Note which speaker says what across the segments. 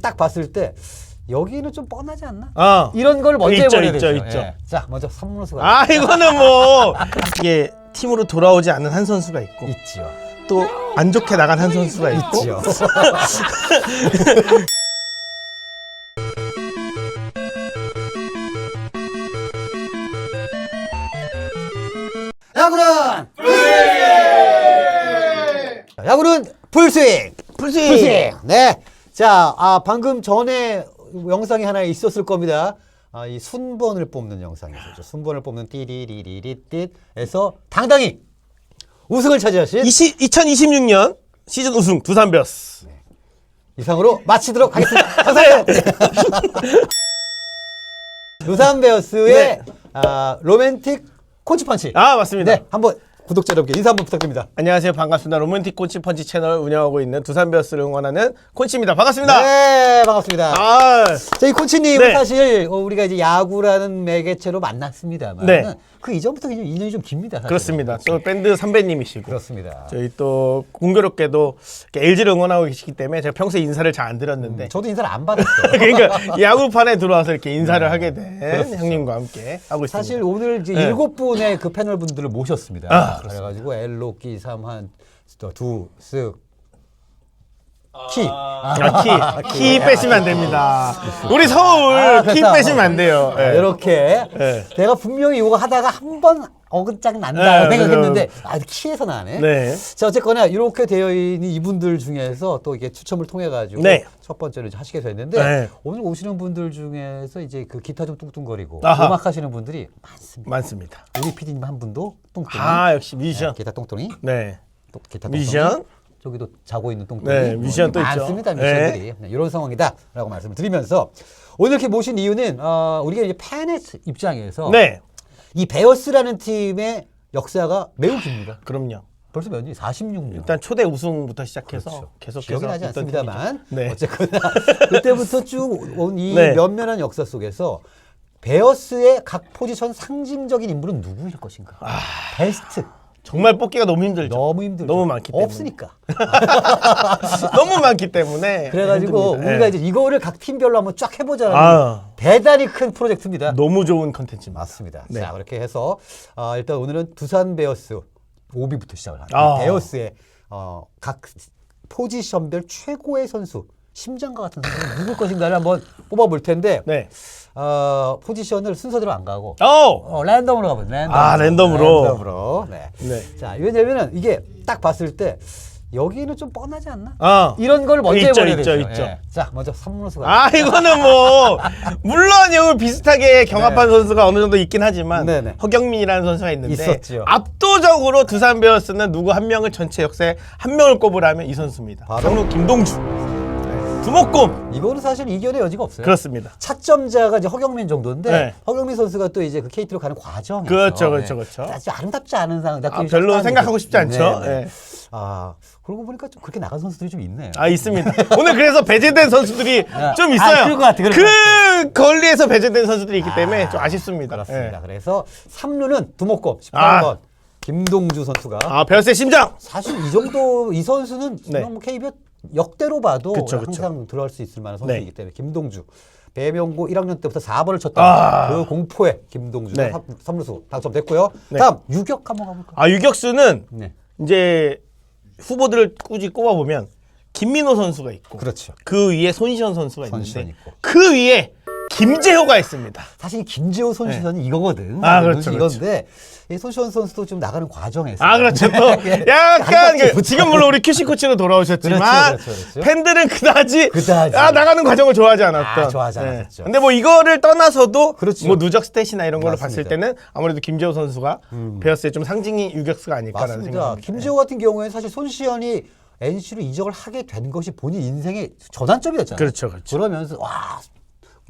Speaker 1: 딱 봤을 때 여기는 좀 뻔하지 않나?
Speaker 2: 이런 걸 먼저
Speaker 1: 있죠,
Speaker 2: 해버려야
Speaker 1: 있죠,
Speaker 2: 되죠.
Speaker 1: 있죠.
Speaker 2: 예.
Speaker 1: 자, 먼저 삼루수가
Speaker 2: 이거는 뭐 이게 팀으로 돌아오지 않은 한 선수가 있고
Speaker 1: 있지요.
Speaker 2: 또 안 좋게 나간 한 선수가 있고
Speaker 1: 있지요. 야구는 야구는 풀스윙. 풀스윙. 네. 자, 방금 전에 영상이 하나 있었을 겁니다. 이 순번을 뽑는 영상이 있었죠. 순번을 뽑는 띠리리리리띠에서 당당히 우승을 차지하신
Speaker 2: 2026년 시즌 우승 두산 베어스.
Speaker 1: 이상으로 마치도록 하겠습니다. 감사해요. 두산 베어스의
Speaker 2: 네.
Speaker 1: 로맨틱 콘치펀치.
Speaker 2: 맞습니다.
Speaker 1: 네, 한번 구독자 여러분께 인사 한번 부탁드립니다.
Speaker 2: 안녕하세요. 반갑습니다. 로맨틱 콘치펀치 채널 운영하고 있는 두산 베어스를 응원하는 콘치입니다. 반갑습니다.
Speaker 1: 네, 반갑습니다.
Speaker 2: 아,
Speaker 1: 이 코치님은
Speaker 2: 네.
Speaker 1: 사실 우리가 이제 야구라는 매개체로 만났습니다만
Speaker 2: 네.
Speaker 1: 그 이전부터 굉장히 인연이 좀 깁니다. 사실은.
Speaker 2: 그렇습니다. 또 밴드 선배님이시고
Speaker 1: 그렇습니다.
Speaker 2: 저희 또 공교롭게도 LG를 응원하고 계시기 때문에 제가 평소에 인사를 잘 안 드렸는데
Speaker 1: 저도 인사를 안 받았어요.
Speaker 2: 그러니까 야구판에 들어와서 이렇게 인사를 하게 된
Speaker 1: 그렇죠.
Speaker 2: 형님과 함께 하고 있습니다.
Speaker 1: 사실 오늘 이제
Speaker 2: 네.
Speaker 1: 7분의 그 패널 분들을 모셨습니다. 그래가지고 엘로끼, 삼한, 두, 쓱, 키.
Speaker 2: 키 빼시면 안 됩니다. 우리 서울 키
Speaker 1: 그렇다.
Speaker 2: 빼시면 안 돼요. 네.
Speaker 1: 이렇게
Speaker 2: 네.
Speaker 1: 내가 분명히 이거 하다가 한 번 어긋짝 난다
Speaker 2: 네,
Speaker 1: 생각했는데 키에서 나네.
Speaker 2: 네.
Speaker 1: 자, 어쨌거나 이렇게 되어 있는 이분들 중에서 또 이게 추첨을 통해 가지고
Speaker 2: 네.
Speaker 1: 첫 번째로 이제 하시게 됐는데
Speaker 2: 네.
Speaker 1: 오늘 오시는 분들 중에서 이제 그 기타 좀 뚱뚱거리고
Speaker 2: 아하.
Speaker 1: 음악 하시는 분들이 많습니다.
Speaker 2: 많습니다.
Speaker 1: 우리 PD님 한 분도 뚱뚱이.
Speaker 2: 역시 뮤지션.
Speaker 1: 기타 뚱뚱이.
Speaker 2: 네.
Speaker 1: 또 기타 뚱뚱이.
Speaker 2: 뮤지션.
Speaker 1: 저기도 자고 있는 뚱뚱이.
Speaker 2: 네, 뮤지션 또 있죠.
Speaker 1: 많습니다. 뮤지션들이. 네, 이런 상황이다라고 말씀을 드리면서 오늘 이렇게 모신 이유는 우리가 이제 팬의 입장에서
Speaker 2: 네.
Speaker 1: 이 베어스라는 팀의 역사가 매우 깁니다.
Speaker 2: 그럼요.
Speaker 1: 벌써 몇 년? 46년.
Speaker 2: 일단 초대 우승부터 시작해서
Speaker 1: 그렇죠.
Speaker 2: 계속해서
Speaker 1: 기억이 나지
Speaker 2: 있던
Speaker 1: 않습니다만
Speaker 2: 팀이죠. 네.
Speaker 1: 어쨌거나 그때부터 쭉 온 이
Speaker 2: 네.
Speaker 1: 면면한 역사 속에서 베어스의 각 포지션 상징적인 인물은 누구일 것인가? 베스트.
Speaker 2: 정말 뽑기가 너무 힘들죠.
Speaker 1: 너무 힘들죠.
Speaker 2: 너무 많기 때문에.
Speaker 1: 없으니까.
Speaker 2: 너무 많기 때문에.
Speaker 1: 그래가지고
Speaker 2: 힘듭니다.
Speaker 1: 우리가
Speaker 2: 네.
Speaker 1: 이제 이거를 각 팀별로 한번 쫙 해보자는 대단히 큰 프로젝트입니다.
Speaker 2: 너무 좋은 컨텐츠입니다.
Speaker 1: 맞습니다.
Speaker 2: 네.
Speaker 1: 자, 그렇게 해서 일단 오늘은 두산 베어스 오비부터 시작을 합니다.
Speaker 2: 아.
Speaker 1: 베어스의 각 포지션별 최고의 선수, 심장과 같은 선수는 누굴 것인가를 한번 뽑아볼 텐데
Speaker 2: 네.
Speaker 1: 포지션을 순서대로 안 가고
Speaker 2: 오!
Speaker 1: 랜덤으로 가보죠.
Speaker 2: 랜덤으로.
Speaker 1: 랜덤으로. 네.
Speaker 2: 네.
Speaker 1: 자, 왜냐면은 이게 딱 봤을 때 여기는 좀 뻔하지 않나?
Speaker 2: 이런
Speaker 1: 걸 먼저
Speaker 2: 있죠,
Speaker 1: 해버려야
Speaker 2: 있죠,
Speaker 1: 되죠.
Speaker 2: 있죠.
Speaker 1: 예. 자, 먼저 삼루수가.
Speaker 2: 이거는 뭐 물론 이 비슷하게 경합한
Speaker 1: 네.
Speaker 2: 선수가 어느 정도 있긴 하지만
Speaker 1: 네네.
Speaker 2: 허경민이라는 선수가 있는데
Speaker 1: 있었지요.
Speaker 2: 압도적으로 두산 베어스는 누구 한 명을 전체 역사에 한 명을 꼽으라면 이 선수입니다.
Speaker 1: 바로?
Speaker 2: 상루 김동주. 두목곰.
Speaker 1: 이거는 사실 이견의 여지가 없어요.
Speaker 2: 그렇습니다.
Speaker 1: 차점자가 이제 허경민 정도인데
Speaker 2: 네.
Speaker 1: 허경민 선수가 또 이제 그 KT로 가는 과정에서
Speaker 2: 그렇죠, 그렇죠, 그렇죠.
Speaker 1: 아주 아름답지 않은 상황.
Speaker 2: 별로 생각하고 싶지 않죠. 네.
Speaker 1: 그러고 보니까 좀 그렇게 나간 선수들이 좀 있네요.
Speaker 2: 있습니다. 오늘 그래서 배제된 선수들이 좀 있어요.
Speaker 1: 그럴 것 같아, 그럴 것
Speaker 2: 그 거리에서 배제된 선수들이 있기 때문에 좀 아쉽습니다.
Speaker 1: 그렇습니다.
Speaker 2: 예.
Speaker 1: 그래서 3루는 두목곰 18번 김동주 선수가
Speaker 2: 베어스의 심장.
Speaker 1: 사실 이 정도 이 선수는
Speaker 2: 네.
Speaker 1: 뭐 KBO 역대로 봐도
Speaker 2: 그쵸,
Speaker 1: 항상 들어갈 수 있을 만한
Speaker 2: 네.
Speaker 1: 선수이기 때문에 김동주 배명고 1학년 때부터 4번을 쳤다. 그 공포에 김동주가
Speaker 2: 네.
Speaker 1: 3루수 당첨됐고요.
Speaker 2: 네.
Speaker 1: 다음 유격 한번 가볼까요?
Speaker 2: 유격수는
Speaker 1: 네.
Speaker 2: 이제 후보들을 꾸준히 꼽아보면 김민호 선수가 있고
Speaker 1: 그렇죠.
Speaker 2: 그 위에 손시현 선수가
Speaker 1: 손시현
Speaker 2: 있는데
Speaker 1: 있고.
Speaker 2: 그 위에 김재호가 있습니다.
Speaker 1: 사실 김재호 손시현이 이거거든.
Speaker 2: 그렇죠,
Speaker 1: 이건데 이 손시현 선수도 좀 나가는 과정에서
Speaker 2: 그렇죠. 또 약간 지금 물론 우리 큐시 코치로 돌아오셨지만
Speaker 1: 그렇죠.
Speaker 2: 팬들은 그다지
Speaker 1: 그다지.
Speaker 2: 나가는 과정을 좋아하지 않았던.
Speaker 1: 좋아하지 않았죠.
Speaker 2: 근데 뭐 이거를 떠나서도
Speaker 1: 그렇죠.
Speaker 2: 뭐 누적 스탯이나 이런 걸로
Speaker 1: 맞습니다.
Speaker 2: 봤을 때는 아무래도 김재호 선수가 베어스의 좀 상징이 유격수가 아닐까라는
Speaker 1: 맞습니다.
Speaker 2: 생각입니다.
Speaker 1: 김재호 같은 경우에는 사실 손시현이 NC로 이적을 하게 된 것이 본인 인생의 전환점이었잖아요.
Speaker 2: 그렇죠, 그렇죠.
Speaker 1: 그러면서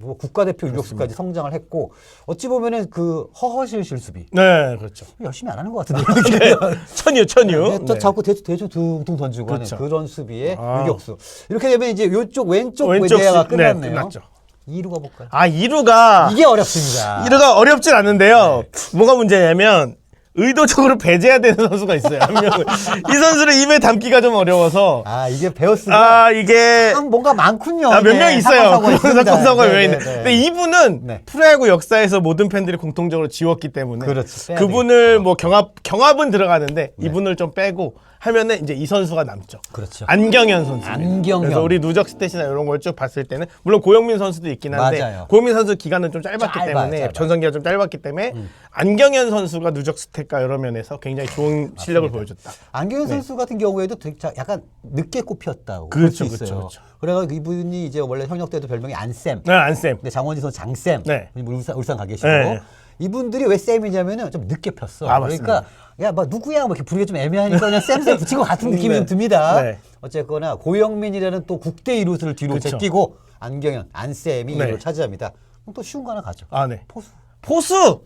Speaker 1: 뭐 국가대표 유격수까지 성장을 했고 어찌 보면은 그 허허실실 수비
Speaker 2: 네, 그렇죠.
Speaker 1: 열심히 안 하는 것 같은데
Speaker 2: 천유.
Speaker 1: 또 자꾸 대충 둥둥 던지고
Speaker 2: 그렇죠.
Speaker 1: 하는 그런 수비의 유격수. 이렇게 되면 이제 이쪽 왼쪽
Speaker 2: 왼쪽
Speaker 1: 외대가
Speaker 2: 네,
Speaker 1: 끝났네요.
Speaker 2: 끝났죠.
Speaker 1: 2루가 볼까요?
Speaker 2: 2루가
Speaker 1: 이게 어렵습니다.
Speaker 2: 2루가 어렵진 않은데요. 뭐가 문제냐면 의도적으로 배제해야 되는 선수가 있어요. 한 명은. 이 선수를 입에 담기가 좀 어려워서.
Speaker 1: 아, 이게 베어스가
Speaker 2: 이게
Speaker 1: 참 뭔가 많군요.
Speaker 2: 몇 명 있어요. 그런 사건 사고가 왜 있네.
Speaker 1: 네.
Speaker 2: 근데 이분은
Speaker 1: 네.
Speaker 2: 프로야구 역사에서 모든 팬들이 공통적으로 지웠기 때문에
Speaker 1: 그렇지, 빼야
Speaker 2: 그분을 뭐 경합은 들어가는데 이분을 좀 빼고 하면은 이제 이 선수가 남죠.
Speaker 1: 그렇죠.
Speaker 2: 안경현 선수.
Speaker 1: 안경현.
Speaker 2: 그래서 우리 누적 스탯이나 이런 걸 쭉 봤을 때는 물론 고영민 선수도 있긴 한데
Speaker 1: 맞아요.
Speaker 2: 고영민 선수 기간은 좀 짧았기
Speaker 1: 짧아요,
Speaker 2: 때문에
Speaker 1: 짧아요.
Speaker 2: 전성기가 좀 짧았기 때문에 안경현 선수가 누적 스탯과 여러 면에서 굉장히 좋은 실력을 보여줬다.
Speaker 1: 안경현 선수 같은 경우에도 되게 약간 늦게 꼽혔다고
Speaker 2: 그렇죠,
Speaker 1: 볼 수 있어요.
Speaker 2: 그렇죠.
Speaker 1: 그래가지고 이분이 이제 원래 현역 때도 별명이 안쌤.
Speaker 2: 네, 안쌤.
Speaker 1: 근데 장원지 선수 장쌤.
Speaker 2: 네.
Speaker 1: 울산 가 계시고.
Speaker 2: 네.
Speaker 1: 이분들이 왜 쌤이냐면은 좀 늦게 폈어.
Speaker 2: 아,
Speaker 1: 그러니까 야, 뭐 누구야? 뭐 이렇게 부르기 좀 애매하니까 그냥 쌤 붙인 것 같은 느낌이
Speaker 2: 네.
Speaker 1: 좀 듭니다.
Speaker 2: 네.
Speaker 1: 어쨌거나 고영민이라는 또 국대 이루스를 뒤로
Speaker 2: 그쵸.
Speaker 1: 제끼고 안경현, 안쌤이
Speaker 2: 네.
Speaker 1: 2위를 차지합니다. 그럼 또 쉬운 거 하나 가죠.
Speaker 2: 네.
Speaker 1: 포수.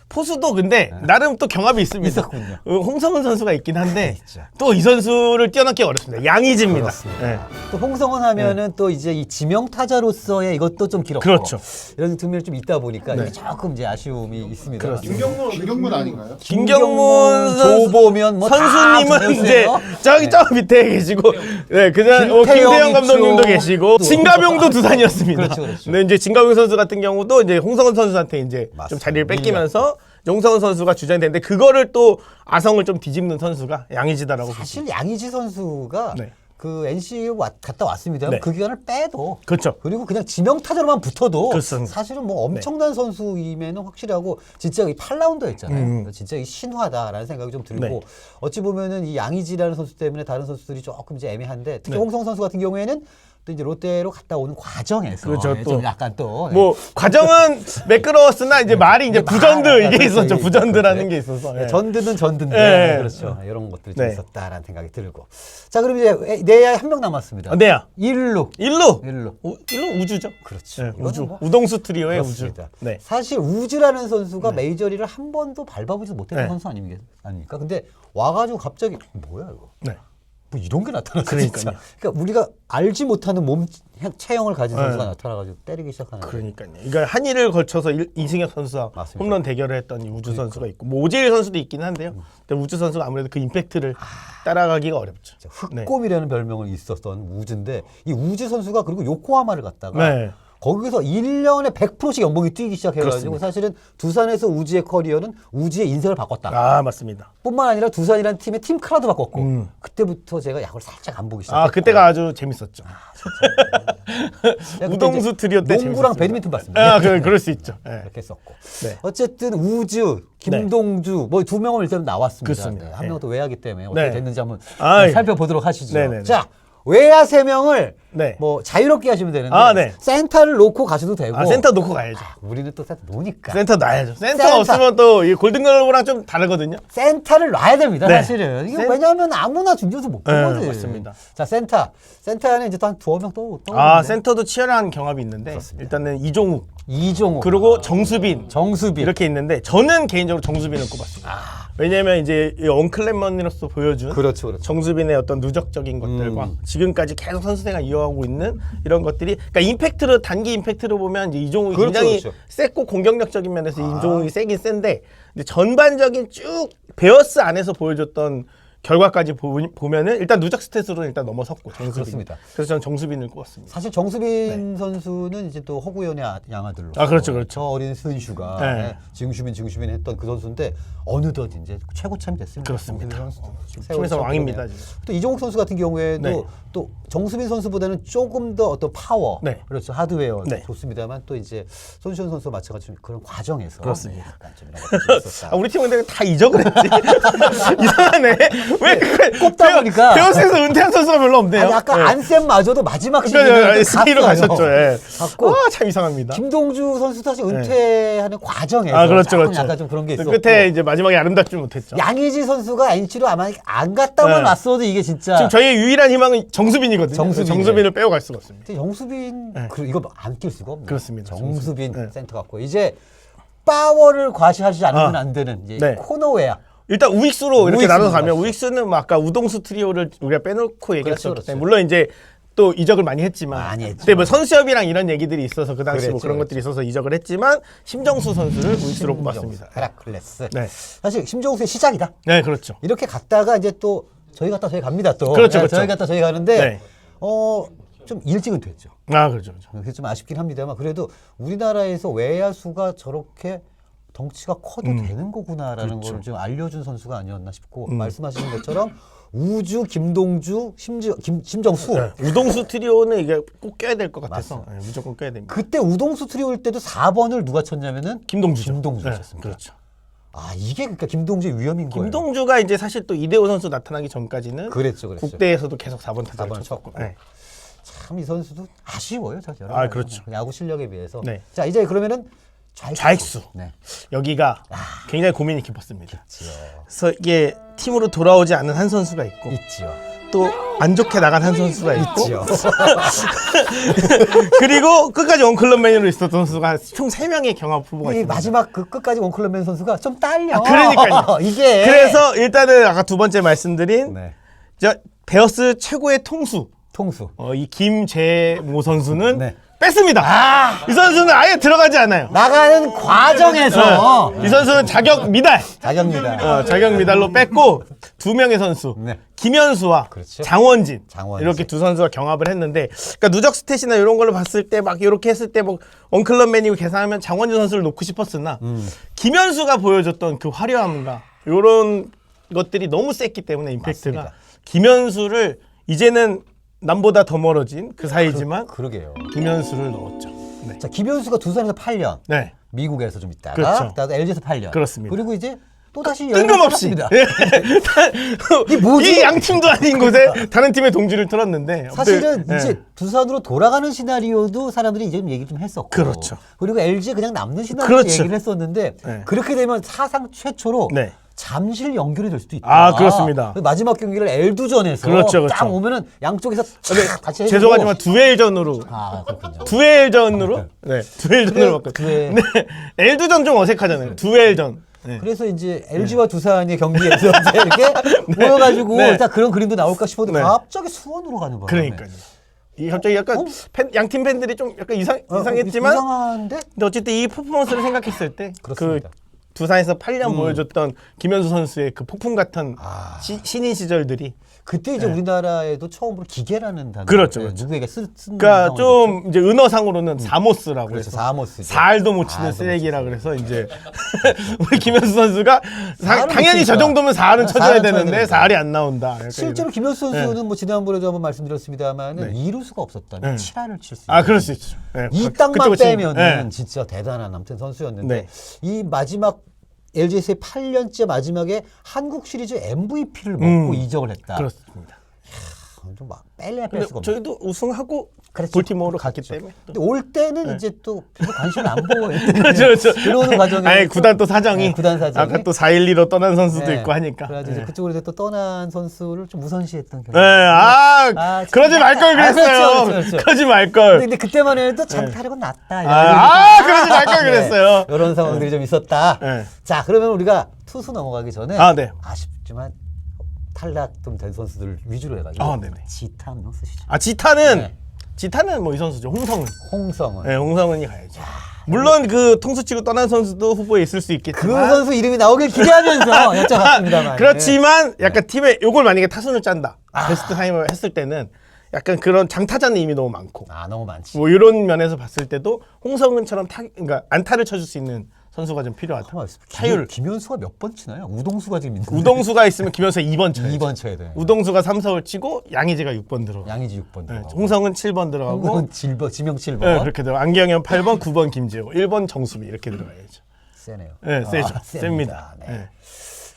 Speaker 2: 포수도 근데 나름 또 경합이 있습니다.
Speaker 1: 있었군요.
Speaker 2: 홍성은 선수가 있긴 한데
Speaker 1: 있죠.
Speaker 2: 또 이 선수를 뛰어넘기 어렵습니다. 양의지입니다.
Speaker 1: 그렇습니다.
Speaker 2: 네.
Speaker 1: 또 홍성원 하면은 또 이제 이 지명 타자로서의 이것도 좀 길었고
Speaker 2: 그렇죠.
Speaker 1: 이런 측면이 좀 있다 보니까
Speaker 2: 네.
Speaker 1: 이게 조금 이제 아쉬움이 있습니다.
Speaker 2: 그렇습니다.
Speaker 3: 김경문 아닌가요?
Speaker 2: 김경문 선수,
Speaker 1: 조보면 뭐
Speaker 2: 선수님은 이제 저기 저 밑에 계시고 그냥
Speaker 1: 김태형
Speaker 2: 김태형 감독님도
Speaker 1: 있죠.
Speaker 2: 계시고 진가병도 두산이었습니다.
Speaker 1: 그렇죠, 그렇죠.
Speaker 2: 근데 이제 진가병 선수 같은 경우도 이제 홍성은 선수한테 이제 좀
Speaker 1: 맞습니다.
Speaker 2: 자리를 뺏기면서 홍성은 선수가 주전이 됐는데 그거를 또 아성을 좀 뒤집는 선수가 양의지다라고 보시면
Speaker 1: 사실 양의지 선수가
Speaker 2: 네.
Speaker 1: 그 NC 갔다 왔습니다.
Speaker 2: 네.
Speaker 1: 그 기간을 빼도
Speaker 2: 그렇죠.
Speaker 1: 그리고 그냥 지명 타자로만 붙어도
Speaker 2: 그렇습니다.
Speaker 1: 사실은 뭐 엄청난 선수임에는 확실하고 진짜 이 8라운더였잖아요. 진짜 이 신화다라는 생각이 좀 들고
Speaker 2: 네.
Speaker 1: 어찌 보면은 이 양의지라는 선수 때문에 다른 선수들이 조금 이제 애매한데 특히
Speaker 2: 네.
Speaker 1: 홍성 선수 같은 경우에는 또 이제 롯데로 갔다 오는 과정에서
Speaker 2: 그렇죠,
Speaker 1: 좀
Speaker 2: 또.
Speaker 1: 약간 또
Speaker 2: 뭐 과정은 매끄러웠으나 이제 말이 이제 부전드
Speaker 1: 말,
Speaker 2: 이게
Speaker 1: 그렇죠.
Speaker 2: 있었죠.
Speaker 1: 이게
Speaker 2: 부전드라는
Speaker 1: 있었죠.
Speaker 2: 게 있어서.
Speaker 1: 네,
Speaker 2: 예.
Speaker 1: 전드는 전드인데
Speaker 2: 네.
Speaker 1: 그렇죠. 이런 것들이 좀
Speaker 2: 네.
Speaker 1: 있었다라는 생각이 들고. 자, 그럼 이제 내야에 한 명 남았습니다.
Speaker 2: 네야.
Speaker 1: 1루.
Speaker 2: 일루.
Speaker 1: 일루.
Speaker 2: 일루 우주죠.
Speaker 1: 그렇죠.
Speaker 2: 네,
Speaker 1: 이거는
Speaker 2: 우주.
Speaker 1: 뭐
Speaker 2: 우동수 트리오의
Speaker 1: 그렇습니다.
Speaker 2: 우주. 네.
Speaker 1: 사실 우즈라는 선수가 메이저리를 한 번도 밟아보지 못했던
Speaker 2: 네.
Speaker 1: 선수 아닙니까? 근데 와가지고 갑자기 뭐야 이거?
Speaker 2: 네.
Speaker 1: 뭐 이런 게 나타났어
Speaker 2: 그러니까요.
Speaker 1: 진짜. 그러니까 우리가 알지 못하는 몸 체형을 가진 선수가
Speaker 2: 네.
Speaker 1: 나타나가지고 때리기 시작하는.
Speaker 2: 그러니까요. 그러니까 한일을 걸쳐서 이승엽 선수와
Speaker 1: 맞습니다.
Speaker 2: 홈런 대결을 했던 이 우주 선수가 있고 뭐 오재일 선수도 있긴 한데요. 근데 우주 선수가 아무래도 그 임팩트를 따라가기가 어렵죠. 네.
Speaker 1: 흑곰이라는 별명을 있었던 우즈인데 이 우즈 선수가 그리고 요코하마를 갔다가
Speaker 2: 네.
Speaker 1: 거기서 1년에 100%씩 연봉이 뛰기 시작해가지고
Speaker 2: 그렇습니다.
Speaker 1: 사실은 두산에서 우즈의 커리어는 우즈의 인생을 바꿨다.
Speaker 2: 맞습니다.
Speaker 1: 뿐만 아니라 두산이라는 팀의 팀 카라도 바꿨고 그때부터 제가 야구를 살짝 안 보기 시작했고
Speaker 2: 그때가 아주 재밌었죠.
Speaker 1: 제가 그때
Speaker 2: 우동수
Speaker 1: 이제
Speaker 2: 트리오 때
Speaker 1: 농구랑
Speaker 2: 재밌었습니다.
Speaker 1: 배드민턴 봤습니다.
Speaker 2: 그럴 수 있죠. 네.
Speaker 1: 이렇게 했었고
Speaker 2: 네.
Speaker 1: 어쨌든 우즈, 김동주 뭐 두 명은 일단 나왔습니다.
Speaker 2: 그렇습니다.
Speaker 1: 네, 한 명은 또 외야기 때문에 어떻게
Speaker 2: 네.
Speaker 1: 됐는지 한번
Speaker 2: 아이.
Speaker 1: 살펴보도록 하시죠.
Speaker 2: 네네네.
Speaker 1: 자, 외야 세 명을
Speaker 2: 네.
Speaker 1: 뭐 자유롭게 하시면 되는데
Speaker 2: 네.
Speaker 1: 센터를 놓고 가셔도 되고
Speaker 2: 센터 놓고 가야죠.
Speaker 1: 우리는 또 센터 놓으니까
Speaker 2: 센터 놔야죠. 센터
Speaker 1: 센터.
Speaker 2: 없으면 또 이 골든글러브랑 좀 다르거든요.
Speaker 1: 센터를 놔야 됩니다.
Speaker 2: 네.
Speaker 1: 사실은 이게 왜냐하면 아무나 준비해서 못 보거든.
Speaker 2: 네, 맞습니다.
Speaker 1: 자, 센터는 이제 또 한 두어 명또
Speaker 2: 센터도 치열한 경합이 있는데 일단은 이종욱
Speaker 1: 이종호
Speaker 2: 그리고 정수빈
Speaker 1: 이렇게
Speaker 2: 이렇게 있는데 저는 개인적으로 정수빈을 꼽았습니다. 왜냐하면 이제 이 언클랩먼으로서 보여준
Speaker 1: 그렇죠.
Speaker 2: 정수빈의 어떤 누적적인 것들과 지금까지 계속 선수 생활 이어가고 있는 이런 것들이 그러니까 임팩트로 단기 임팩트로 보면 이제 이종욱이
Speaker 1: 그렇죠,
Speaker 2: 굉장히
Speaker 1: 그렇죠.
Speaker 2: 셌고 공격력적인 면에서 이종욱이 세긴 센데 근데 전반적인 쭉 베어스 안에서 보여줬던 결과까지 보면은 일단 누적 스탯으로는 일단 넘어섰고 정수빈.
Speaker 1: 그렇습니다.
Speaker 2: 그래서 저는 정수빈을 꼽았습니다.
Speaker 1: 사실 정수빈 선수는 이제 또 허구연의 양아들로
Speaker 2: 그렇죠.
Speaker 1: 저 어린 스슈가
Speaker 2: 네.
Speaker 1: 증슈빈 했던 그 선수인데 어느덧 이제 최고참이 됐습니다.
Speaker 2: 그렇습니다.
Speaker 1: 정수빈 선수.
Speaker 2: 팀에서 왕입니다,
Speaker 1: 지금.
Speaker 2: 지금.
Speaker 1: 또 이종욱 선수 같은 경우에도
Speaker 2: 네.
Speaker 1: 또 정수빈 선수보다는 조금 더 어떤 파워,
Speaker 2: 네.
Speaker 1: 그렇죠 하드웨어
Speaker 2: 네.
Speaker 1: 좋습니다만 또 이제 손시현 선수와 마찬가지로 그런 과정에서
Speaker 2: 그렇습니다.
Speaker 1: 약간 좀 이런 것들이 있었다.
Speaker 2: 우리 팀은 근데 다 잊어버렸지. 이상하네. 왜 그걸
Speaker 1: 꼽다 보니까.
Speaker 2: 베어스에서 은퇴한 선수가 별로 없네요.
Speaker 1: 아니 아까
Speaker 2: 네.
Speaker 1: 안쌤마저도 마지막
Speaker 2: 그러니까
Speaker 1: 시즌에
Speaker 2: SK로 가셨죠. 예.
Speaker 1: 갔고
Speaker 2: 참 이상합니다.
Speaker 1: 김동주 선수도 사실 은퇴하는 과정에서
Speaker 2: 그렇죠,
Speaker 1: 조금
Speaker 2: 그렇죠.
Speaker 1: 약간 좀 그런 게
Speaker 2: 그
Speaker 1: 있었고
Speaker 2: 끝에 이제 마지막에 아름답지 못했죠.
Speaker 1: 양의지 선수가 NC로 아마 안 갔다만
Speaker 2: 네.
Speaker 1: 왔어도 이게 진짜
Speaker 2: 지금 저희의 유일한 희망은 정수빈이거든요.
Speaker 1: 정수빈.
Speaker 2: 을 빼고 갈 수가 없습니다.
Speaker 1: 근데 정수빈 이거 안 낄 수가 없네.
Speaker 2: 그렇습니다.
Speaker 1: 정수빈
Speaker 2: 네.
Speaker 1: 센터 같고 이제 파워를 과시하지 않으면 안 되는 이제
Speaker 2: 네.
Speaker 1: 코너웨어.
Speaker 2: 일단 우익수로 이렇게
Speaker 1: 우익수로
Speaker 2: 나눠서 가면
Speaker 1: 가시죠.
Speaker 2: 우익수는 뭐 아까 우동수 트리오를 우리가 빼놓고 얘기했었기
Speaker 1: 그렇죠.
Speaker 2: 때문에 물론 이제 또 이적을 많이 했지만
Speaker 1: 많이 했죠.
Speaker 2: 그때 뭐 선수협이랑 이런 얘기들이 있어서 그 당시 뭐
Speaker 1: 그랬죠,
Speaker 2: 그런 것들이 있어서 이적을 했지만 심정수 선수를 우익수로 꼽았습니다.
Speaker 1: 헤라클레스.
Speaker 2: 네.
Speaker 1: 사실 심정수의 시작이다.
Speaker 2: 네, 그렇죠.
Speaker 1: 이렇게 갔다가 이제 또 저희 갔다 저희 갑니다 또.
Speaker 2: 그렇죠,
Speaker 1: 네,
Speaker 2: 그렇죠.
Speaker 1: 저희 갔다 저희 가는데
Speaker 2: 네.
Speaker 1: 좀 일찍은 됐죠.
Speaker 2: 아, 그렇죠. 그렇죠.
Speaker 1: 그게 좀 아쉽긴 합니다만 그래도 우리나라에서 외야수가 저렇게 덩치가 커도 되는 거구나라는
Speaker 2: 그렇죠.
Speaker 1: 걸 좀 알려준 선수가 아니었나 싶고 말씀하신 것처럼 우주, 김동주, 심정수
Speaker 2: 네. 우동수 트리오는 이게 꼭 껴야 될 것 같아서 네, 무조건 껴야 됩니다.
Speaker 1: 그때 우동수 트리오일 때도 4번을 누가 쳤냐면은
Speaker 2: 김동주죠.
Speaker 1: 김동주였습니다.
Speaker 2: 그렇죠.
Speaker 1: 아 이게 그러니까 김동주의 위험인 거예요.
Speaker 2: 김동주가 이제 사실 또 이대호 선수 나타나기 전까지는
Speaker 1: 그랬죠.
Speaker 2: 국대에서도 계속 4번 타자를
Speaker 1: 4번을
Speaker 2: 쳤고.
Speaker 1: 쳤고.
Speaker 2: 네.
Speaker 1: 참 이 선수도 아쉬워요. 여러
Speaker 2: 아,
Speaker 1: 가지.
Speaker 2: 그렇죠.
Speaker 1: 야구 실력에 비해서.
Speaker 2: 네.
Speaker 1: 자 이제 그러면은
Speaker 2: 좌익수.
Speaker 1: 네.
Speaker 2: 여기가 굉장히 고민이 깊었습니다.
Speaker 1: 있지요.
Speaker 2: 그래서 이게 팀으로 돌아오지 않은 한 선수가 있고
Speaker 1: 있지요.
Speaker 2: 또 안 좋게 나간 한 선수가 있고
Speaker 1: 있지요.
Speaker 2: 그리고 끝까지 원클럽맨으로 있었던 선수가 총 3명의 경합 후보가
Speaker 1: 이
Speaker 2: 있습니다.
Speaker 1: 마지막 그 끝까지 원클럽맨 선수가 좀 딸려.
Speaker 2: 아, 그러니까요.
Speaker 1: 이게.
Speaker 2: 그래서 일단은 아까 두 번째 말씀드린
Speaker 1: 네.
Speaker 2: 저 베어스 최고의 통수
Speaker 1: 통수.
Speaker 2: 이 김재모 선수는
Speaker 1: 네.
Speaker 2: 뺐습니다. 이 선수는 아예 들어가지 않아요.
Speaker 1: 나가는 과정에서
Speaker 2: 이 선수는 자격 미달.
Speaker 1: 자격입니다.
Speaker 2: 자격 미달로 뺐고 2명의 선수
Speaker 1: 네.
Speaker 2: 김현수와
Speaker 1: 그렇죠.
Speaker 2: 장원진
Speaker 1: 장원진.
Speaker 2: 이렇게 두 선수가 경합을 했는데 그러니까 누적 스탯이나 이런 걸로 봤을 때 막 이렇게 했을 때 뭐 원클럽맨이고 계산하면 장원진 선수를 놓고 싶었으나 김현수가 보여줬던 그 화려함과 이런 것들이 너무 셌기 때문에 임팩트가
Speaker 1: 맞습니다.
Speaker 2: 김현수를 이제는 남보다 더 멀어진 그 사이지만
Speaker 1: 그러게요.
Speaker 2: 김현수를 넣었죠. 네.
Speaker 1: 자 김현수가 두산에서 8년,
Speaker 2: 네.
Speaker 1: 미국에서 좀 있다가
Speaker 2: 그렇죠.
Speaker 1: 그다음에 LG에서 8년.
Speaker 2: 그렇습니다.
Speaker 1: 그리고 이제 또 다시
Speaker 2: 뜬금없이
Speaker 1: 니다
Speaker 2: 이
Speaker 1: 뭐지?
Speaker 2: 양 팀도 아닌 곳에 다른 팀의 동지를 틀었는데
Speaker 1: 사실은
Speaker 2: 네.
Speaker 1: 이제 두산으로 돌아가는 시나리오도 사람들이 이제 좀 얘기 좀 했었고,
Speaker 2: 그렇죠.
Speaker 1: 그리고 LG에 그냥 남는 시나리오
Speaker 2: 그렇죠.
Speaker 1: 얘기를 했었는데
Speaker 2: 네.
Speaker 1: 그렇게 되면 사상 최초로
Speaker 2: 네.
Speaker 1: 잠실 연결이 될 수도 있다.
Speaker 2: 아, 그렇습니다.
Speaker 1: 마지막 경기를 엘두전에서
Speaker 2: 그렇죠, 그렇죠.
Speaker 1: 딱 오면은 양쪽에서 촥 같이 해주고.
Speaker 2: 죄송하지만 두회전으로
Speaker 1: 아 그렇군요.
Speaker 2: 두회전으로 네 두회전으로 바꿔.
Speaker 1: 두회.
Speaker 2: 네 엘두전 좀 어색하잖아요. 두회전. 네.
Speaker 1: 그래서 이제 LG와 두산의 경기에서 이제 이렇게 모여가지고
Speaker 2: 네.
Speaker 1: 딱 그런 그림도 나올까 싶었는데
Speaker 2: 네.
Speaker 1: 갑자기 수원으로 가는 거예요.
Speaker 2: 그러니까요. 이 갑자기 약간 양팀 팬들이 좀 약간 이상했지만
Speaker 1: 이상한데
Speaker 2: 근데 어쨌든 이 퍼포먼스를 생각했을 때 그
Speaker 1: 그렇습니다.
Speaker 2: 두산에서 8년 보여줬던 김현수 선수의 그 폭풍 같은
Speaker 1: 아.
Speaker 2: 신인 시절들이
Speaker 1: 그때 이제 우리나라에도 처음으로 기계라는 단어
Speaker 2: 그렇죠, 그렇죠.
Speaker 1: 누구에게 쓴
Speaker 2: 그러니까
Speaker 1: 상황이
Speaker 2: 좀 이제 은어상으로는 사모스라고
Speaker 1: 그렇죠.
Speaker 2: 해서
Speaker 1: 사모스죠.
Speaker 2: 살도 못 치는
Speaker 1: 살도
Speaker 2: 쓰레기라 그래서 이제 우리 김현수 선수가
Speaker 1: 살은
Speaker 2: 당연히
Speaker 1: 못
Speaker 2: 저
Speaker 1: 치니까.
Speaker 2: 정도면 살은 쳐줘야
Speaker 1: 살은 쳐야
Speaker 2: 되는데
Speaker 1: 되는데.
Speaker 2: 살이 안 나온다. 약간
Speaker 1: 실제로
Speaker 2: 이런.
Speaker 1: 김현수 선수는 뭐 지난번에도 한번 말씀드렸습니다만은
Speaker 2: 네.
Speaker 1: 이루수가 없었다면
Speaker 2: 네.
Speaker 1: 7할을 칠 수
Speaker 2: 아 그럴 수 있죠. 네.
Speaker 1: 이 땅만
Speaker 2: 그쪽은 지금-
Speaker 1: 빼면은
Speaker 2: 네.
Speaker 1: 진짜 대단한 아무튼 선수였는데
Speaker 2: 네.
Speaker 1: 이 마지막 LG에서의 8년째 마지막에 한국 시리즈 MVP를 먹고 이적을 했다.
Speaker 2: 그렇습니다.
Speaker 1: 좀 막 뺄
Speaker 2: 근데
Speaker 1: 수가 없네.
Speaker 2: 저희도 우승하고
Speaker 1: 그렇죠.
Speaker 2: 볼티모어로 갔기
Speaker 1: 갔죠.
Speaker 2: 때문에 또.
Speaker 1: 근데 올 때는 이제 또 별로 관심을 안 보고
Speaker 2: 그렇죠.
Speaker 1: 들어오는 과정에
Speaker 2: 아니 구단 또 사정이
Speaker 1: 네, 구단 사정이
Speaker 2: 아까 또 4-1-2로 떠난 선수도
Speaker 1: 네.
Speaker 2: 있고 하니까.
Speaker 1: 그래가지고 이제
Speaker 2: 네.
Speaker 1: 그쪽으로 이제 또 떠난 선수를 좀 우선시했던 경우.
Speaker 2: 네,
Speaker 1: 아,
Speaker 2: 그러지 말 걸
Speaker 1: 아,
Speaker 2: 그랬어요.
Speaker 1: 그렇죠.
Speaker 2: 그러지 말 걸.
Speaker 1: 근데 그때만 해도 장타력은 낮다.
Speaker 2: 그러지 말 걸 그랬어요.
Speaker 1: 이런 상황들이 좀 있었다.
Speaker 2: 네.
Speaker 1: 자, 그러면 우리가 투수 넘어가기 전에
Speaker 2: 아, 네.
Speaker 1: 아쉽지만 탈락 좀 된 선수들 위주로 해가지고
Speaker 2: 아, 네네.
Speaker 1: 지타 한번 쓰시죠.
Speaker 2: 지타는 뭐 이 선수죠. 홍성은.
Speaker 1: 홍성은.
Speaker 2: 네, 홍성은이 가야죠. 물론 그 통수치고 떠난 선수도 후보에 있을 수
Speaker 1: 그
Speaker 2: 있겠지만
Speaker 1: 선수 이름이 나오길 기대하면서 여쭤봤습니다만.
Speaker 2: 그렇지만 약간 팀에 요걸 만약에 타순을 짠다. 베스트 타임을 했을 때는 약간 그런 장타자는 이미 너무 많고
Speaker 1: 아, 너무 많지.
Speaker 2: 뭐 이런 면에서 봤을 때도 홍성은처럼 그러니까 안타를 쳐줄 수 있는 선수가 좀 필요하다. 타율.
Speaker 1: 김현수가 몇 번 치나요? 우동수가 지금 있는데.
Speaker 2: 우동수가 있으면 김현수가 2번 쳐요.
Speaker 1: 2번 쳐야 돼.
Speaker 2: 우동수가 3, 4월 치고 양의지가 6번 들어가.
Speaker 1: 양의지 6번
Speaker 2: 네,
Speaker 1: 들어가고.
Speaker 2: 홍성은 7번 들어가고
Speaker 1: 홍성은 지명 7번.
Speaker 2: 네, 그렇게 들어. 안경현 8번, 9번 김재호, 1번 정수비 이렇게 들어가야죠.
Speaker 1: 세네요.
Speaker 2: 네, 세죠.
Speaker 1: 셉니다.
Speaker 2: 셉니다.
Speaker 1: 네.
Speaker 2: 네.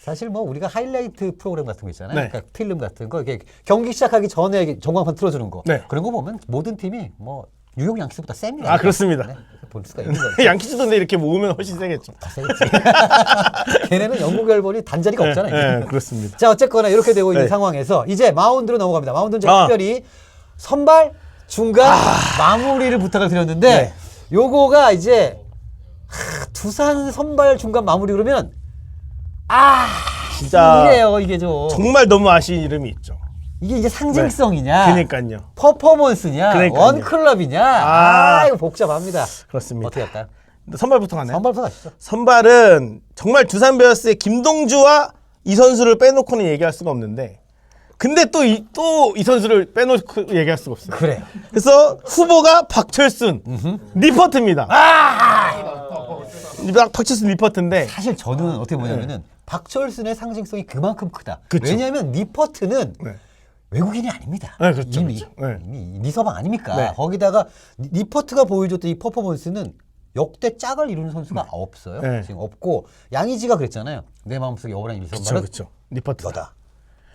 Speaker 1: 사실 뭐 우리가 하이라이트 프로그램 같은 거 있잖아요.
Speaker 2: 네.
Speaker 1: 그러니까 필름 같은 거 이렇게 경기 시작하기 전에 전광판 틀어주는 거.
Speaker 2: 네.
Speaker 1: 그런 거 보면 모든 팀이 뭐 뉴욕 양키스보다 셉니다.
Speaker 2: 아, 그렇습니다.
Speaker 1: 네, 볼 수가 있는 거죠.
Speaker 2: 양키즈도 근데 이렇게 모으면 훨씬 세겠죠.
Speaker 1: 다 세겠지. 걔네는 영국 열번이 단자리가 없잖아요.
Speaker 2: 네, 그렇습니다.
Speaker 1: 자, 어쨌거나 이렇게 되고 있는
Speaker 2: 네.
Speaker 1: 상황에서 이제 마운드로 넘어갑니다. 마운드는 제가
Speaker 2: 아.
Speaker 1: 특별히 선발, 중간, 마무리를 부탁을 드렸는데
Speaker 2: 네.
Speaker 1: 요거가 이제 두산 선발, 중간, 마무리 그러면
Speaker 2: 진짜
Speaker 1: 이래요 이게 좀.
Speaker 2: 정말 너무 아쉬운 이름이 있죠.
Speaker 1: 이게 이제 상징성이냐,
Speaker 2: 그러니까요.
Speaker 1: 퍼포먼스냐,
Speaker 2: 그러니까요.
Speaker 1: 원클럽이냐, 이거 복잡합니다.
Speaker 2: 그렇습니다.
Speaker 1: 어떻게 할까요?
Speaker 2: 선발부터 가나요?
Speaker 1: 선발부터 가시죠.
Speaker 2: 선발은 정말 두산 베어스의 김동주와 이 선수를 빼놓고는 얘기할 수가 없는데, 근데 또 이 선수를 빼놓고 얘기할 수가 없어요.
Speaker 1: 그래요.
Speaker 2: 그래서 후보가 박철순, 리퍼트입니다. 박철순 리퍼트인데,
Speaker 1: 사실 저는 어떻게 보냐면은 박철순의 상징성이 그만큼 크다.
Speaker 2: 그쵸.
Speaker 1: 왜냐하면 리퍼트는
Speaker 2: 네.
Speaker 1: 외국인이 아닙니다.
Speaker 2: 네, 그렇죠,
Speaker 1: 이미,
Speaker 2: 그렇죠. 네.
Speaker 1: 이미 리서방 아닙니까?
Speaker 2: 네.
Speaker 1: 거기다가 리퍼트가 보여줬던 이 퍼포먼스는 역대 짝을 이루는 선수가 없어요.
Speaker 2: 네.
Speaker 1: 지금 없고 양의지가 그랬잖아요. 내 마음속에 여보라는 리서방은
Speaker 2: 그렇죠. 리퍼트다.
Speaker 1: 너다.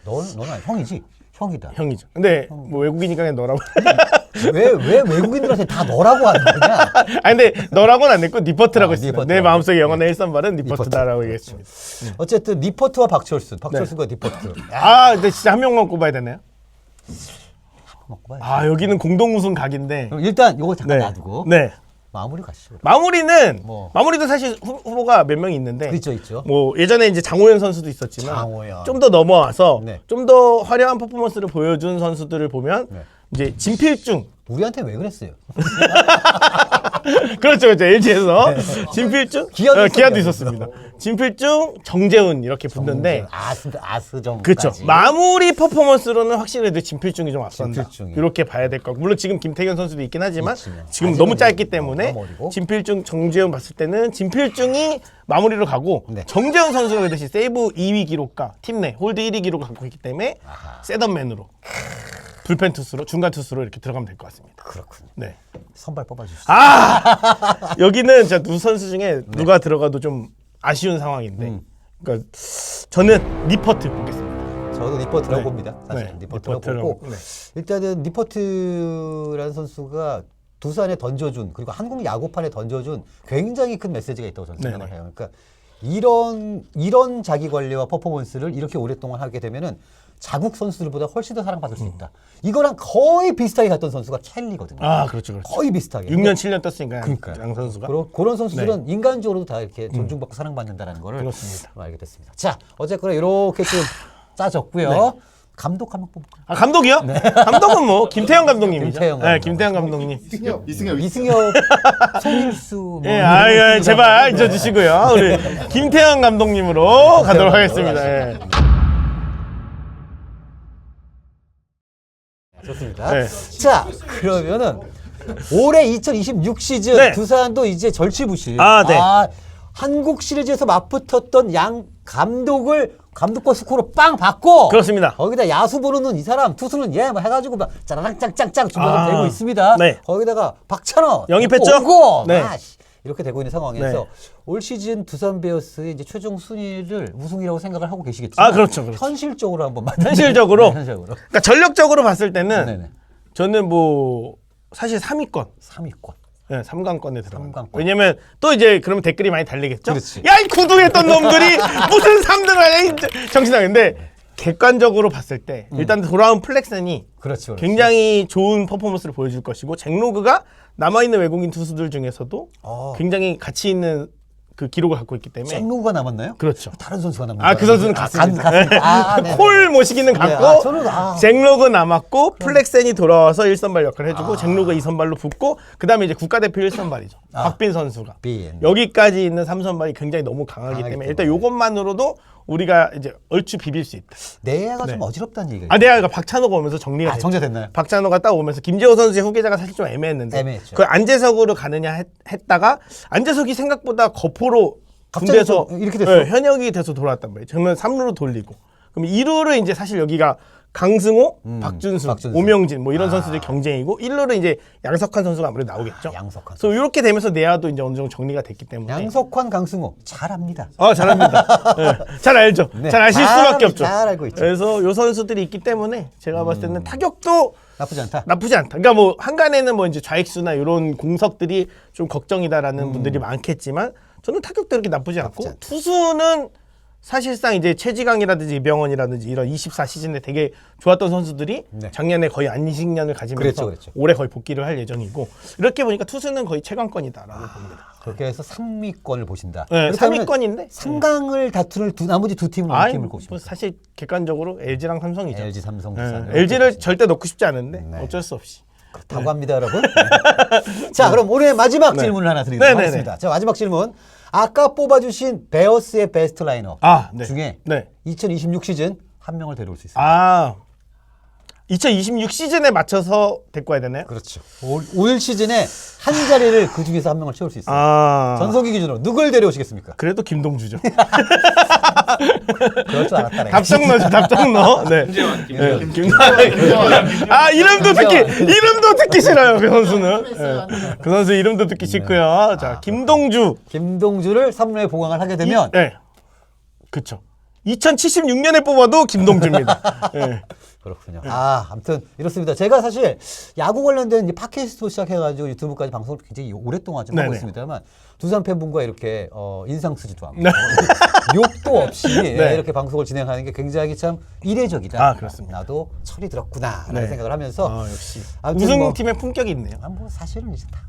Speaker 1: 너는 형이지. 형이다.
Speaker 2: 형이죠. 근데 뭐 외국인이니까 그냥 너라고.
Speaker 1: 왜 외국인들한테 다 너라고 하는 거냐?
Speaker 2: 아니 근데 너라고는 안 했고 리퍼트라고
Speaker 1: 아,
Speaker 2: 했습니다.
Speaker 1: 리퍼트라고.
Speaker 2: 내 마음속에 영원한 일선발은 리퍼트다라고 얘기했습니다.
Speaker 1: 어쨌든 리퍼트와 박철순과 리퍼트.
Speaker 2: 아 근데 진짜 한 명만 꼽아야 되나요?
Speaker 1: 먹고 봐야지.
Speaker 2: 아 여기는 공동 우승 각인데.
Speaker 1: 그럼 일단 요거 잠깐
Speaker 2: 네.
Speaker 1: 놔두고
Speaker 2: 네.
Speaker 1: 마무리 가시죠.
Speaker 2: 마무리도 사실 후보가 몇 명이 있는데.
Speaker 1: 있죠.
Speaker 2: 뭐 예전에 이제 장호연 선수도 있었지만
Speaker 1: 장호연.
Speaker 2: 좀 더 넘어와서
Speaker 1: 네.
Speaker 2: 좀 더 화려한 퍼포먼스를 보여준 선수들을 보면
Speaker 1: 네.
Speaker 2: 이제 진필중.
Speaker 1: 우리한테 왜 그랬어요?
Speaker 2: 그렇죠. LG에서 진필중,
Speaker 1: 기아도
Speaker 2: 기아도
Speaker 1: 있었죠.
Speaker 2: 있었습니다. 진필중, 정재훈 이렇게 붙는데,
Speaker 1: 아스정.
Speaker 2: 그렇죠. 마무리 퍼포먼스로는 확실히 진필중이 좀 앞선다.
Speaker 1: 진필중이.
Speaker 2: 이렇게 봐야 될 것 같고, 물론 지금 김태균 선수도 있긴 하지만
Speaker 1: 있지만.
Speaker 2: 지금
Speaker 1: 아직은
Speaker 2: 너무 짧기 때문에
Speaker 1: 너무 어리고.
Speaker 2: 진필중, 정재훈 봤을 때는 진필중이 마무리로 가고
Speaker 1: 네.
Speaker 2: 정재훈 선수가 그랬듯이 세이브 2위 기록과 팀 내 홀드 1위 기록을 갖고 있기 때문에 셋업맨으로 불펜 투수로 중간 투수로 이렇게 들어가면 될 것 같습니다.
Speaker 1: 그렇군요.
Speaker 2: 네.
Speaker 1: 선발 뽑아주시죠.
Speaker 2: 여기는 진짜 두 선수 중에 누가 들어가도 좀 아쉬운 상황인데, 그러니까 저는 리퍼트 보겠습니다.
Speaker 1: 저도 리퍼트라고
Speaker 2: 네.
Speaker 1: 봅니다. 사실
Speaker 2: 네,
Speaker 1: 리퍼트라고
Speaker 2: 리퍼트라고.
Speaker 1: 보고
Speaker 2: 네.
Speaker 1: 일단은 리퍼트라는 선수가 두산에 던져준 그리고 한국 야구판에 던져준 굉장히 큰 메시지가 있다고 저는 생각을
Speaker 2: 네네.
Speaker 1: 해요. 그러니까 이런 자기 관리와 퍼포먼스를 이렇게 오랫동안 하게 되면은 자국 선수들보다 훨씬 더 사랑받을 수 있다. 이거랑 거의 비슷하게 갔던 선수가 켈리거든요.
Speaker 2: 아 그렇죠, 그렇죠.
Speaker 1: 거의 비슷하게.
Speaker 2: 6년 7년 떴으니까
Speaker 1: 그러니까요.
Speaker 2: 양 선수가.
Speaker 1: 그런 선수들은 인간적으로도 다 이렇게 존중받고 사랑받는다는 거를
Speaker 2: 그렇습니다.
Speaker 1: 알게 됐습니다. 자, 어쨌거나 이렇게 좀 짜졌고요.
Speaker 2: 네.
Speaker 1: 감독 한번 뽑을까요?
Speaker 2: 아 감독이요? 감독은 뭐 김태형 감독님이죠.
Speaker 1: 김태형
Speaker 2: 네,
Speaker 1: 감독.
Speaker 2: 김태형 감독님.
Speaker 1: 이승엽, 송일수 뭐
Speaker 2: 예, 아유, 제발 잊어주시고요. 우리 김태형 감독님으로 가도록 하겠습니다. 예.
Speaker 1: 좋습니다.
Speaker 2: 네.
Speaker 1: 자, 그러면은 올해 2026 시즌
Speaker 2: 네.
Speaker 1: 두산도 이제 절치부실.
Speaker 2: 아, 네.
Speaker 1: 한국 시리즈에서 맞붙었던 양 감독과 스코어로 빵 받고
Speaker 2: 그렇습니다.
Speaker 1: 거기다 야수 부르는 이 사람 투수는 뭐 해가지고 막 짜라랑 짱짱짱 주먹을 대고 있습니다.
Speaker 2: 네.
Speaker 1: 거기다가 박찬호
Speaker 2: 영입했죠?
Speaker 1: 오고
Speaker 2: 네.
Speaker 1: 이렇게 되고 있는 상황에서
Speaker 2: 네.
Speaker 1: 올 시즌 두산 베어스의 이제 최종 순위를 우승이라고 생각을 하고 계시겠죠.
Speaker 2: 아, 그렇죠, 그렇죠.
Speaker 1: 현실적으로 한번
Speaker 2: 현실적으로?
Speaker 1: 네, 현실적으로.
Speaker 2: 그러니까 전력적으로 봤을 때는
Speaker 1: 네네.
Speaker 2: 저는 뭐 사실 3위권.
Speaker 1: 3위권.
Speaker 2: 네, 3강권에 들어가.
Speaker 1: 삼강권.
Speaker 2: 왜냐면 또 이제 그러면 댓글이 많이 달리겠죠.
Speaker 1: 그렇지.
Speaker 2: 야, 이 구두했던 놈들이 무슨 3등을 하냐, 정신나는데 객관적으로 봤을 때 일단 돌아온 플렉슨이
Speaker 1: 그렇죠.
Speaker 2: 굉장히 좋은 퍼포먼스를 보여줄 것이고 잭로그가 남아있는 외국인 투수들 중에서도 굉장히 가치 있는 그 기록을 갖고 있기 때문에
Speaker 1: 잭로그가 남았나요?
Speaker 2: 그렇죠.
Speaker 1: 다른 선수가 남았나요?
Speaker 2: 아, 그 선수는 갔습니다.
Speaker 1: 네네.
Speaker 2: 콜 모시기는 갔고
Speaker 1: 저는
Speaker 2: 잭로그 남았고 플렉센이 돌아와서 1선발 역할을 해주고 잭로그 2선발로 붙고 그 다음에 이제 국가대표 1선발이죠. 박빈 선수가 여기까지 있는 3선발이 굉장히 너무 강하기 때문에 일단 이것만으로도 우리가 이제 얼추 비빌 수 있다.
Speaker 1: 내야가
Speaker 2: 네.
Speaker 1: 좀 어지럽다는 얘기가
Speaker 2: 아, 내가 박찬호가 오면서 정리가 됐죠.
Speaker 1: 정제됐나요?
Speaker 2: 박찬호가 딱 오면서 김재호 선수의 후계자가 사실 좀 애매했는데
Speaker 1: 애매했죠.
Speaker 2: 그 안재석으로 가느냐 했다가 안재석이 생각보다 거포로
Speaker 1: 갑자기
Speaker 2: 군대에서
Speaker 1: 좀 이렇게 됐어.
Speaker 2: 현역이 돼서 돌아왔단 말이에요. 그러면 3루로 돌리고 그럼 2루를 이제 사실 여기가 강승호, 박준수, 오명진 뭐 이런 선수들 경쟁이고 1루를 이제 양석환 선수가 아무래도 나오겠죠.
Speaker 1: 양석환.
Speaker 2: 그래서 이렇게 되면서 내야도 이제 어느 정도 정리가 됐기 때문에
Speaker 1: 양석환, 강승호 잘합니다.
Speaker 2: 잘합니다. 네. 잘 알죠.
Speaker 1: 네.
Speaker 2: 잘 아실 수밖에 없죠.
Speaker 1: 잘 알고 있죠.
Speaker 2: 그래서 요 선수들이 있기 때문에 제가 봤을 때는 타격도
Speaker 1: 나쁘지 않다.
Speaker 2: 나쁘지 않다. 그러니까 뭐 한간에는 뭐 이제 좌익수나 이런 공석들이 좀 걱정이다라는 분들이 많겠지만 저는 타격도 이렇게 나쁘지 않고
Speaker 1: 않다.
Speaker 2: 투수는 사실상 이제 최지강이라든지 이병헌이라든지 이런 24 시즌에 되게 좋았던 선수들이
Speaker 1: 네.
Speaker 2: 작년에 거의 안식년을 가지면서
Speaker 1: 그랬죠.
Speaker 2: 올해 거의 복귀를 할 예정이고 이렇게 보니까 투수는 거의 최강권이다라고 봅니다.
Speaker 1: 그렇게 해서 상위권을 보신다.
Speaker 2: 네,
Speaker 1: 그렇다면
Speaker 2: 3위권인데
Speaker 1: 상강을 다투는 나머지 두 팀은 어느 팀을 꼽습니까?
Speaker 2: 뭐 사실 객관적으로 LG랑 삼성이죠.
Speaker 1: LG, 삼성, 두산.
Speaker 2: LG를 절대 넣고 싶지 않은데
Speaker 1: 네.
Speaker 2: 어쩔 수 없이.
Speaker 1: 그렇다고 합니다, 여러분. 자, 그럼 올해 마지막 질문을 하나 드리도록
Speaker 2: 네네네.
Speaker 1: 하겠습니다. 자, 마지막 질문. 아까 뽑아주신 베어스의 베스트 라인업
Speaker 2: 네.
Speaker 1: 중에
Speaker 2: 네.
Speaker 1: 2026 시즌 한 명을 데려올 수 있습니다.
Speaker 2: 2026 시즌에 맞춰서 데리고 와야 되나요?
Speaker 1: 그렇죠. 올 시즌에 한 자리를 그 중에서 한 명을 채울 수 있어요. 전성기 기준으로 누굴 데려오시겠습니까?
Speaker 2: 그래도 김동주죠.
Speaker 1: 그럴 줄 알았다. 내가.
Speaker 2: 답정 넣죠, 답정 넣어. 네. 이름도 듣기 싫어요, 그 선수는. 네. 그 선수 이름도 듣기 싫고요. 자, 김동주.
Speaker 1: 김동주를 3루에 보강을 하게 되면
Speaker 2: 네. 그쵸. 2076년에 뽑아도 김동주입니다. 네.
Speaker 1: 그렇군요. 아무튼 이렇습니다. 제가 사실 야구 관련된 이제 팟캐스트 시작해가지고 유튜브까지 방송을 굉장히 오랫동안 좀 하고
Speaker 2: 네네.
Speaker 1: 있습니다만 두산 팬분과 이렇게 인상 쓰지도 않고
Speaker 2: 네.
Speaker 1: 욕도 없이
Speaker 2: 네.
Speaker 1: 이렇게 방송을 진행하는 게 굉장히 참 이례적이다.
Speaker 2: 그렇습니다.
Speaker 1: 나도 철이 들었구나라는
Speaker 2: 네.
Speaker 1: 생각을 하면서
Speaker 2: 역시
Speaker 1: 아무튼
Speaker 2: 우승팀의 품격이 있네요.
Speaker 1: 뭐 사실은 이제 다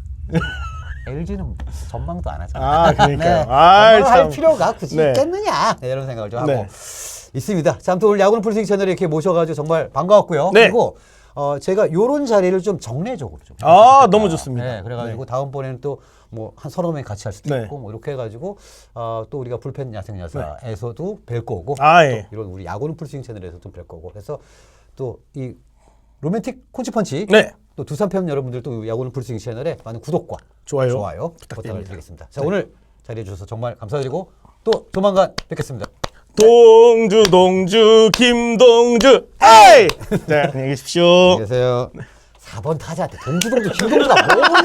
Speaker 1: LG는 전망도 안 하잖아.
Speaker 2: 그러니까요.
Speaker 1: 할 필요가 굳이
Speaker 2: 네.
Speaker 1: 있겠느냐 이런 생각을 좀 하고
Speaker 2: 네.
Speaker 1: 있습니다. 자, 아무튼 오늘 야구는 풀스윙 채널에 이렇게 모셔가지고 정말 반가웠고요.
Speaker 2: 네.
Speaker 1: 그리고 제가 요런 자리를 좀 정례적으로 좀
Speaker 2: 너무 좋습니다.
Speaker 1: 네, 그래가지고 다음번에는 또 뭐 한 서너 명 같이 할 수도
Speaker 2: 네.
Speaker 1: 있고 뭐 이렇게 해가지고 또 우리가 불펜 야생야사에서도 뵐 거고
Speaker 2: 예.
Speaker 1: 또 이런 우리 야구는 풀스윙 채널에서도 뵐 거고 그래서 또 이 로맨틱 콘치펀치
Speaker 2: 네.
Speaker 1: 또 두산 팬 여러분들도 야구는 풀스윙 채널에 많은 구독과
Speaker 2: 좋아요
Speaker 1: 부탁을 드리겠습니다. 자, 오늘 자리해 주셔서 정말 감사드리고 또 조만간 뵙겠습니다.
Speaker 2: 동주 김동주 에이! 자, 안녕히 계십시오.
Speaker 1: 안녕히 계세요. 4번 타자한테 동주동주 김동주가 뭐냐?